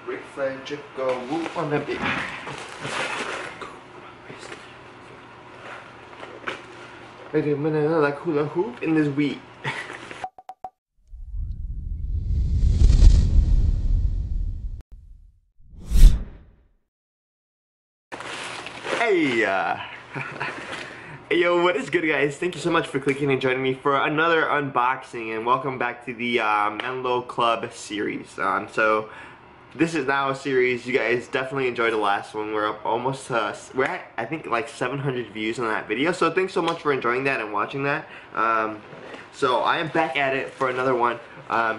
Ric Flair, go whoop on the beat. Wait a minute, like hula hoop in this wheat. Hey, hey, yo, what is good, guys? Thank you so much for clicking and joining me for another unboxing, and welcome back to the Menlo Club series. So this is now a series. You guys definitely enjoyed the last one. We're up almost we're at, I think, like 700 views on that video. So thanks so much for enjoying that and watching that. So I am back at it for another one.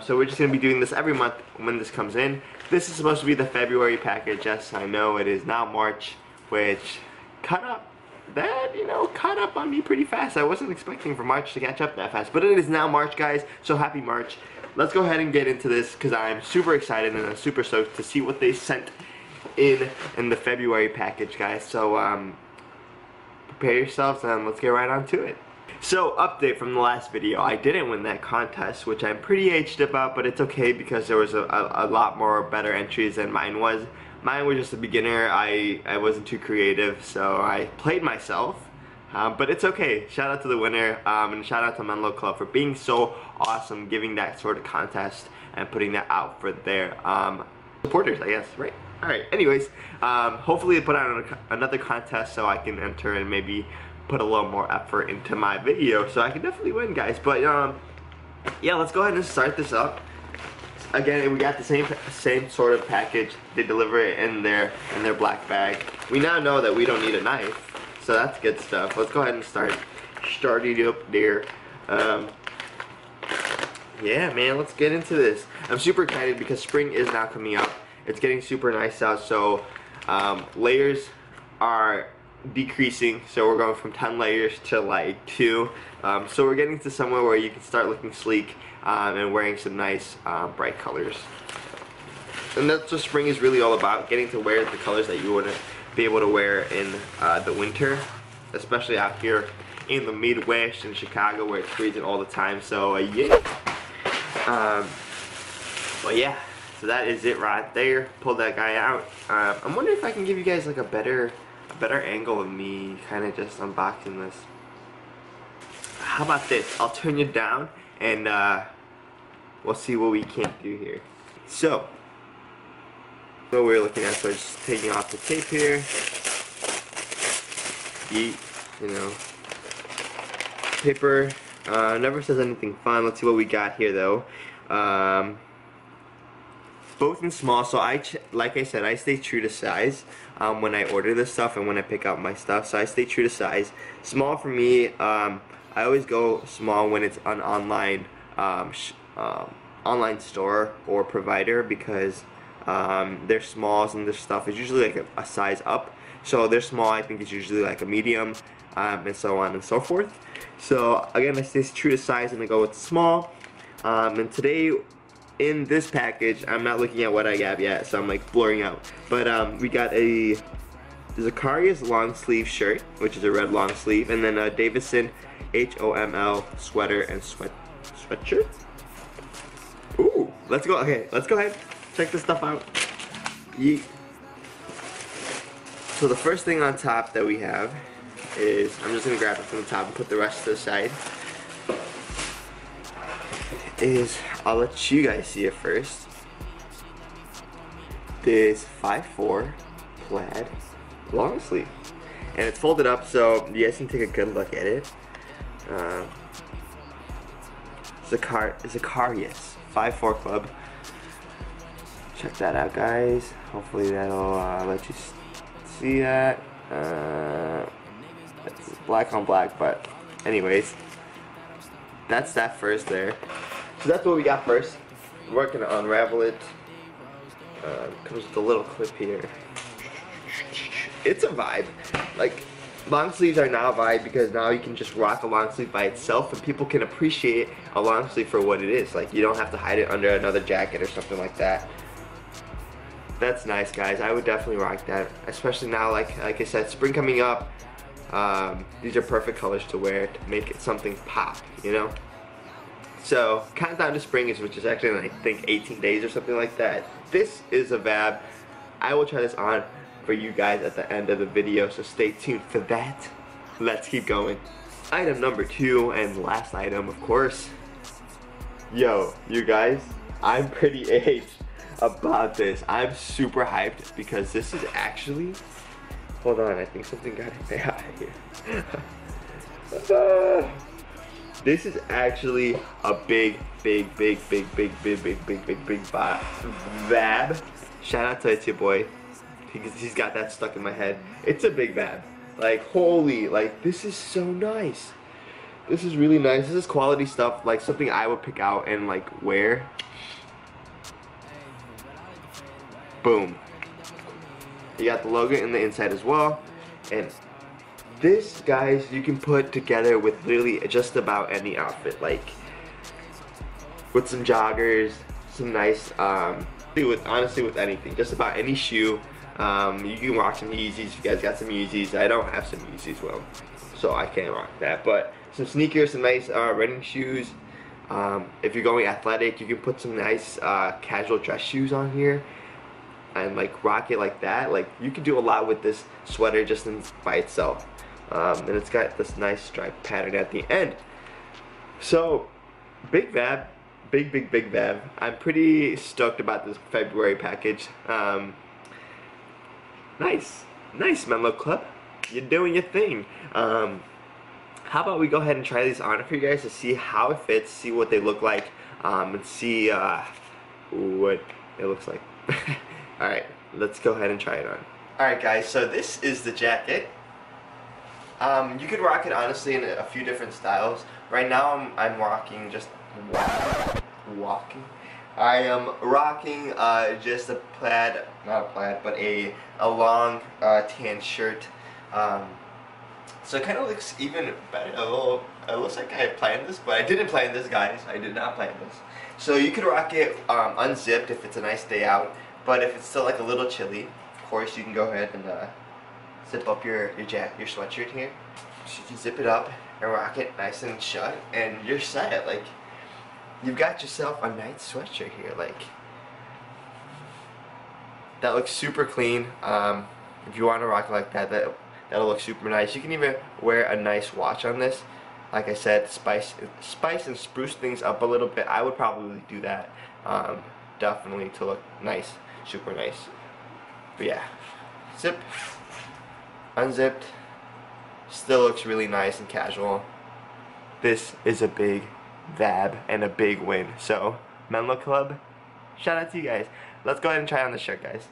So we're just gonna be doing this every month when this comes in. This is supposed to be the February package. Yes, I know it is now March, which caught up on me pretty fast. I wasn't expecting for March to catch up that fast, but it is now March, guys, so happy March. Let's go ahead and get into this because I'm super excited and I'm super stoked to see what they sent in the February package, guys. So prepare yourselves and let's get right on to it. So, update from the last video. I didn't win that contest, which I'm pretty aged about, but it's okay because there was a lot more better entries than mine was. Mine was just a beginner. I wasn't too creative, so I played myself. But it's okay. Shout out to the winner, and shout out to Menlo Club for being so awesome, giving that sort of contest and putting that out for their supporters, I guess, right? Alright, anyways, hopefully they put out another contest so I can enter and maybe put a little more effort into my video, so I can definitely win, guys. But yeah, let's go ahead and start this up. Again, we got the same sort of package. They deliver it in their black bag. We now know that we don't need a knife, so that's good stuff. Let's go ahead and start it up there. Yeah, man, let's get into this. I'm super excited because spring is now coming up. It's getting super nice out, so layers are decreasing, so we're going from 10 layers to like 2. So we're getting to somewhere where you can start looking sleek and wearing some nice bright colors. And that's what spring is really all about, getting to wear the colors that you wouldn't be able to wear in the winter, especially out here in the Midwest in Chicago where it's freezing all the time. So yeah. But yeah, so that is it right there. Pull that guy out. I'm wondering if I can give you guys like a better angle of me kind of just unboxing this. How about this? I'll turn you down and we'll see what we can do here. So what we're looking at, so just taking off the tape here. You know, paper never says anything fun. Let's see what we got here though. Both in small, so like I said, I stay true to size when I order this stuff and when I pick up my stuff, so I stay true to size. Small for me, I always go small when it's an online online store or provider because their smalls and their stuff is usually like a size up. So their small, I think, is usually like a medium, and so on and so forth. So again, I stay true to size and I go with small. And today, in this package, I'm not looking at what I got yet, so I'm like blurring out. But we got a Zacharias long sleeve shirt, which is a red long sleeve, and then a Davison HOML sweater and sweatshirt. Ooh, let's go. Okay, let's go ahead, check this stuff out. Yeet. So the first thing on top that we have is, I'm just gonna grab it from the top and put the rest to the side. Is, I'll let you guys see it first. This 5'4" plaid long sleeve, and it's folded up so you guys can take a good look at it. Zacharias 5'4" Club. Check that out, guys. Hopefully that'll let you see that. It's black on black, but anyways, that's that first there. So that's what we got first. We're gonna unravel it. Comes with a little clip here. It's a vibe. Like, long sleeves are now a vibe because now you can just rock a long sleeve by itself and people can appreciate a long sleeve for what it is. Like, you don't have to hide it under another jacket or something like that. That's nice, guys. I would definitely rock that, especially now, like I said, spring coming up. These are perfect colors to wear to make it something pop, you know? So countdown to spring is, which is actually I think 18 days or something like that. This is a VAB. I will try this on for you guys at the end of the video, so stay tuned for that. Let's keep going. Item number 2 and last item, of course. Yo, you guys, I'm pretty aged about this. I'm super hyped because this is actually, hold on, I think something got out here. This is actually a big VAB. Shout out to your boy, because he's got that stuck in my head. It's a big VAB. Like, holy, like, this is so nice. This is really nice. This is quality stuff, like something I would pick out and like wear. Boom. You got the logo in the inside as well. And this, guys, you can put together with literally just about any outfit. Like, with some joggers, some nice, honestly with anything. Just about any shoe. You can rock some Yeezys if you guys got some Yeezys. I don't have some Yeezys, well, so I can't rock that. But some sneakers, some nice running shoes. If you're going athletic, you can put some nice casual dress shoes on here and like rock it like that. Like, you can do a lot with this sweater just by itself. And it's got this nice stripe pattern at the end. So, big VAB, big VAB. I'm pretty stoked about this February package. Nice, Menlo Club. You're doing your thing. How about we go ahead and try these on for you guys to see how it fits, see what they look like, and see what it looks like. Alright, let's go ahead and try it on. Alright guys, so this is the jacket. You could rock it honestly in a few different styles. Right now I'm rocking just walking. I am rocking just a plaid, not a plaid, but a long tan shirt. So it kind of looks even better. It looks like I planned this, but I didn't plan this, guys. I did not plan this. So you could rock it unzipped if it's a nice day out, but if it's still like a little chilly, of course you can go ahead and zip up your sweatshirt here. So you can zip it up and rock it nice and shut, and you're set. Like, you've got yourself a nice sweatshirt here. Like, that looks super clean. If you want to rock it like that, that'll look super nice. You can even wear a nice watch on this. Like I said, spice and spruce things up a little bit. I would probably do that. Definitely to look nice, super nice. But yeah, zip, unzipped, still looks really nice and casual. This is a big VAB and a big win. So, Menlo Club, shout out to you guys. Let's go ahead and try on the shirt, guys.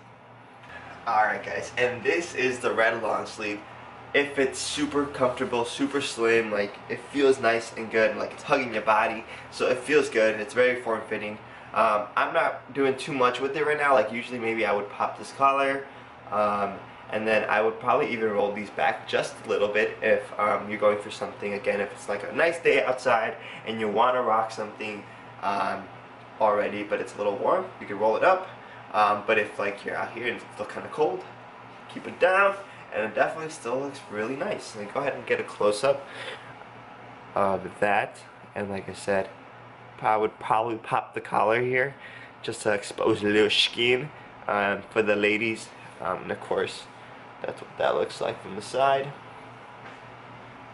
Alright guys, and this is the red long sleeve. It fits super comfortable, super slim, like it feels nice and good, like it's hugging your body, so it feels good. It's very form-fitting. I'm not doing too much with it right now. Like, usually maybe I would pop this collar, and then I would probably even roll these back just a little bit if you're going for something, again, if it's like a nice day outside and you want to rock something already but it's a little warm, you can roll it up. But if like you're out here and it's still kind of cold, keep it down, and it definitely still looks really nice. Like, go ahead and get a close-up of that, and like I said, I would probably pop the collar here just to expose a little skin for the ladies, and of course that's what that looks like from the side.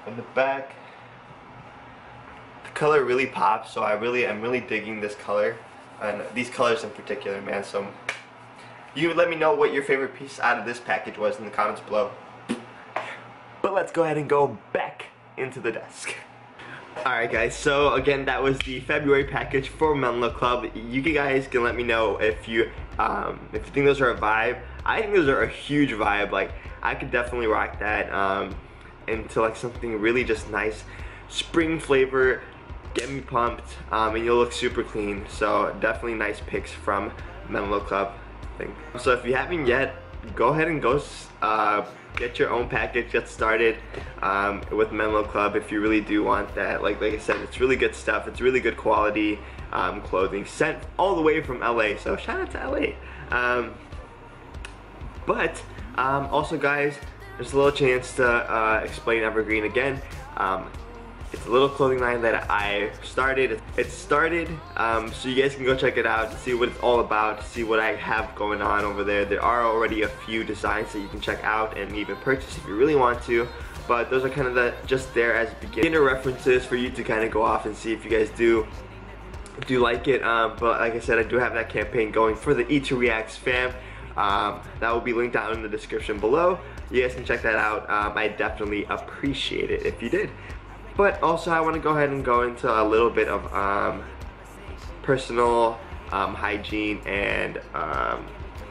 From the back, the color really pops, so I'm really digging this color and these colors in particular, man. So you let me know what your favorite piece out of this package was in the comments below. But let's go ahead and go back into the desk. Alright guys, so again, that was the February package for Menlo Club. You guys can let me know if you think those are a vibe. I think those are a huge vibe. Like, I could definitely rock that into like something really just nice, spring flavor, get me pumped, and you'll look super clean. So definitely nice picks from Menlo Club thing. So if you haven't yet, go ahead and go get your own package, get started with Menlo Club if you really do want that. Like I said, it's really good stuff. It's really good quality clothing sent all the way from LA. So shout out to LA. But also, guys, there's a little chance to explain Evergreen again. It's a little clothing line that I started. It's started, so you guys can go check it out to see what it's all about, to see what I have going on over there. There are already a few designs that you can check out and even purchase if you really want to. But those are kind of just there as beginner references for you to kind of go off and see if you guys do like it. But like I said, I do have that campaign going for the E2Reacts fam. That will be linked down in the description below. You guys can check that out. I definitely appreciate it if you did. But also I want to go ahead and go into a little bit of personal hygiene and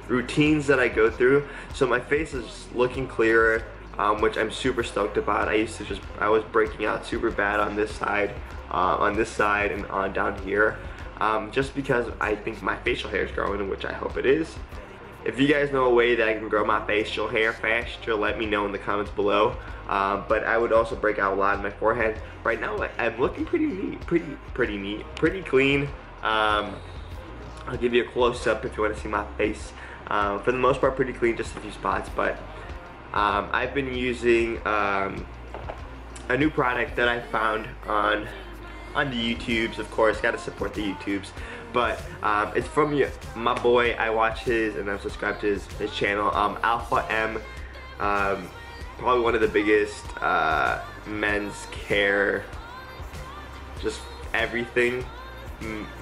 routines that I go through. So my face is looking clearer, which I'm super stoked about. I was breaking out super bad on this side and on down here, just because I think my facial hair is growing, which I hope it is. If you guys know a way that I can grow my facial hair faster, let me know in the comments below. But I would also break out a lot in my forehead. Right now I'm looking pretty neat, pretty neat, pretty clean. I'll give you a close-up if you want to see my face. For the most part pretty clean, just a few spots. But I've been using a new product that I found on the YouTubes. Of course, gotta support the YouTubes. But it's from my boy. I watch his and I'm subscribed to his channel, Alpha M. Probably one of the biggest men's care, just everything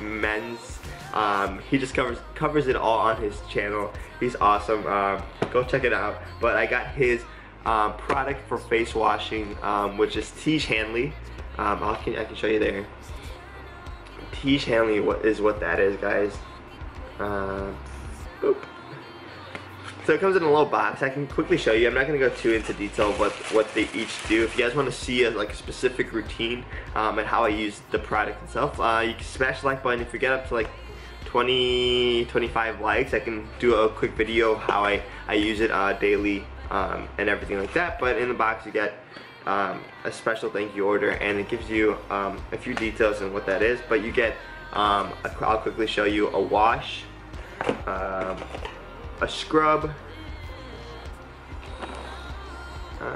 men's. He just covers it all on his channel. He's awesome. Go check it out. But I got his product for face washing, which is Tiege Hanley. I can show you there. Tiege Hanley is what that is, guys. Oop. So it comes in a little box. I can quickly show you. I'm not going to go too into detail of what they each do. If you guys want to see a specific routine and how I use the product itself, you can smash the like button. If you get up to like 25 likes, I can do a quick video of how I use it daily and everything like that. But in the box you get a special thank you order, and it gives you a few details on what that is. But you get, I'll quickly show you a wash, a scrub, take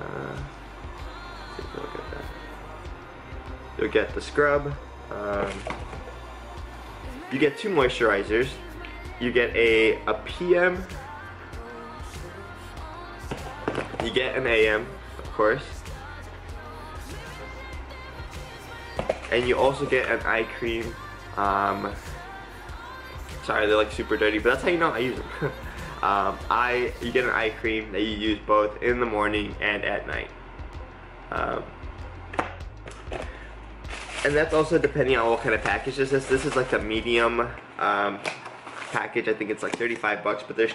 a look at that. You'll get the scrub, you get 2 moisturizers, you get a PM, you get an AM, of course, and you also get an eye cream. Sorry, they're like super dirty, but that's how you know I use them. You get an eye cream that you use both in the morning and at night. And that's also depending on what kind of package this is. This is like the medium package. I think it's like 35 bucks, but there's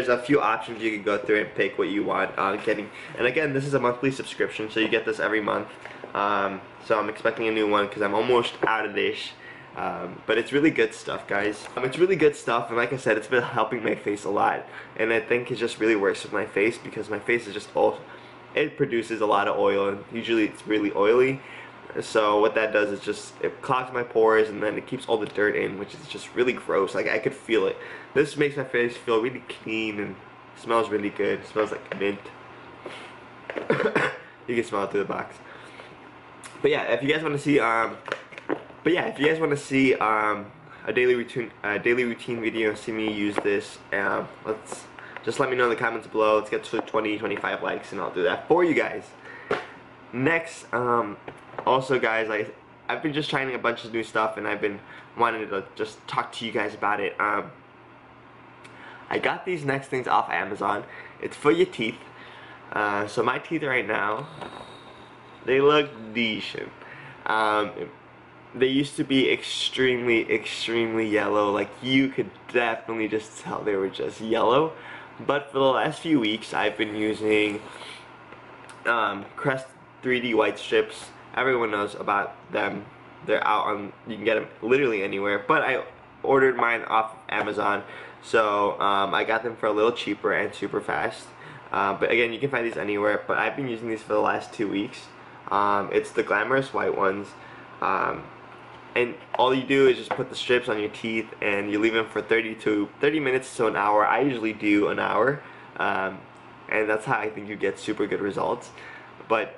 a few options you can go through and pick what you want getting. And again, this is a monthly subscription, so you get this every month. So I'm expecting a new one because I'm almost out of this. But it's really good stuff, guys. It's really good stuff, and like I said, it's been helping my face a lot. And I think it just really works with my face because my face is just it produces a lot of oil, and usually it's really oily. So what that does is it clogs my pores, and then it keeps all the dirt in, which is just really gross. Like, I could feel it. This makes my face feel really clean and smells really good. It smells like mint. You can smell it through the box. But yeah, if you guys want to see a daily routine video, see me use this, just let me know in the comments below. Let's get to 20-25 likes and I'll do that for you guys. Next, also guys, I've been just trying a bunch of new stuff, and I've been wanting to just talk to you guys about it. I got these next things off Amazon. It's for your teeth. So my teeth right now, they look decent. They used to be extremely yellow. Like, you could definitely just tell they were just yellow. But for the last few weeks, I've been using Crest 3D white strips. Everyone knows about them. They're out on, you can get them literally anywhere. But I ordered mine off Amazon, so I got them for a little cheaper and super fast. But again, you can find these anywhere. But I've been using these for the last 2 weeks. It's the Glamorous white ones. And all you do is just put the strips on your teeth, and you leave them for 30 minutes to an hour. I usually do an hour, and that's how I think you get super good results. But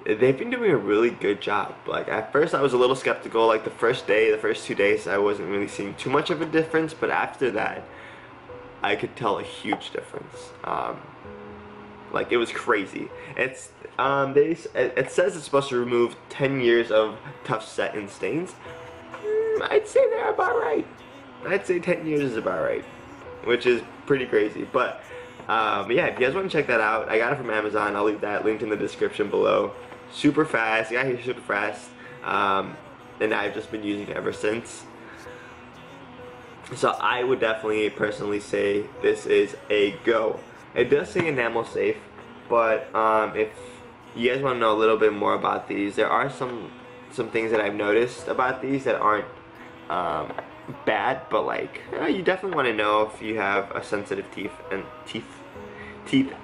they've been doing a really good job. Like at first I was a little skeptical, like the first 2 days I wasn't really seeing too much of a difference, but after that I could tell a huge difference. Like it was crazy. It says it's supposed to remove 10 years of tough set and stains. I'd say they're about right. I'd say 10 years is about right, which is pretty crazy. But yeah, if you guys want to check that out, I got it from Amazon. I'll leave that linked in the description below. Super fast. I got here super fast, and I've just been using it ever since. So I would definitely personally say this is a go. It does say enamel safe, but if you guys want to know a little bit more about these, there are some things that I've noticed about these that aren't bad, but like you definitely want to know if you have a sensitive teeth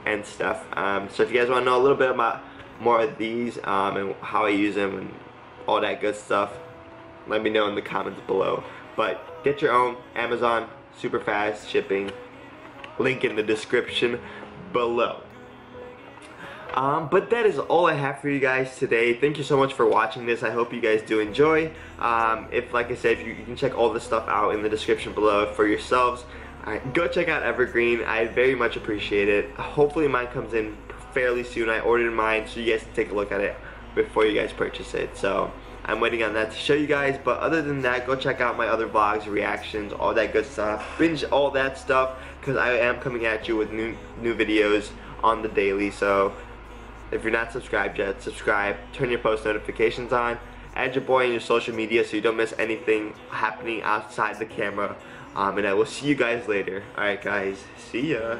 and stuff. So if you guys want to know a little bit about more of these and how I use them and all that good stuff, let me know in the comments below. But get your own. Amazon, super fast shipping, link in the description below. But that is all I have for you guys today. Thank you so much for watching this. I hope you guys do enjoy. If, like I said, you can check all this stuff out in the description below for yourselves. Alright, go check out Evergreen. I very much appreciate it. Hopefully mine comes in fairly soon. I ordered mine, so you guys can take a look at it before you guys purchase it. So I'm waiting on that to show you guys. But other than that, go check out my other vlogs, reactions, all that good stuff. Binge all that stuff, because I am coming at you with new videos on the daily. So if you're not subscribed yet, subscribe, turn your post notifications on, add your boy in your social media so you don't miss anything happening outside the camera, and I will see you guys later. Alright guys, see ya.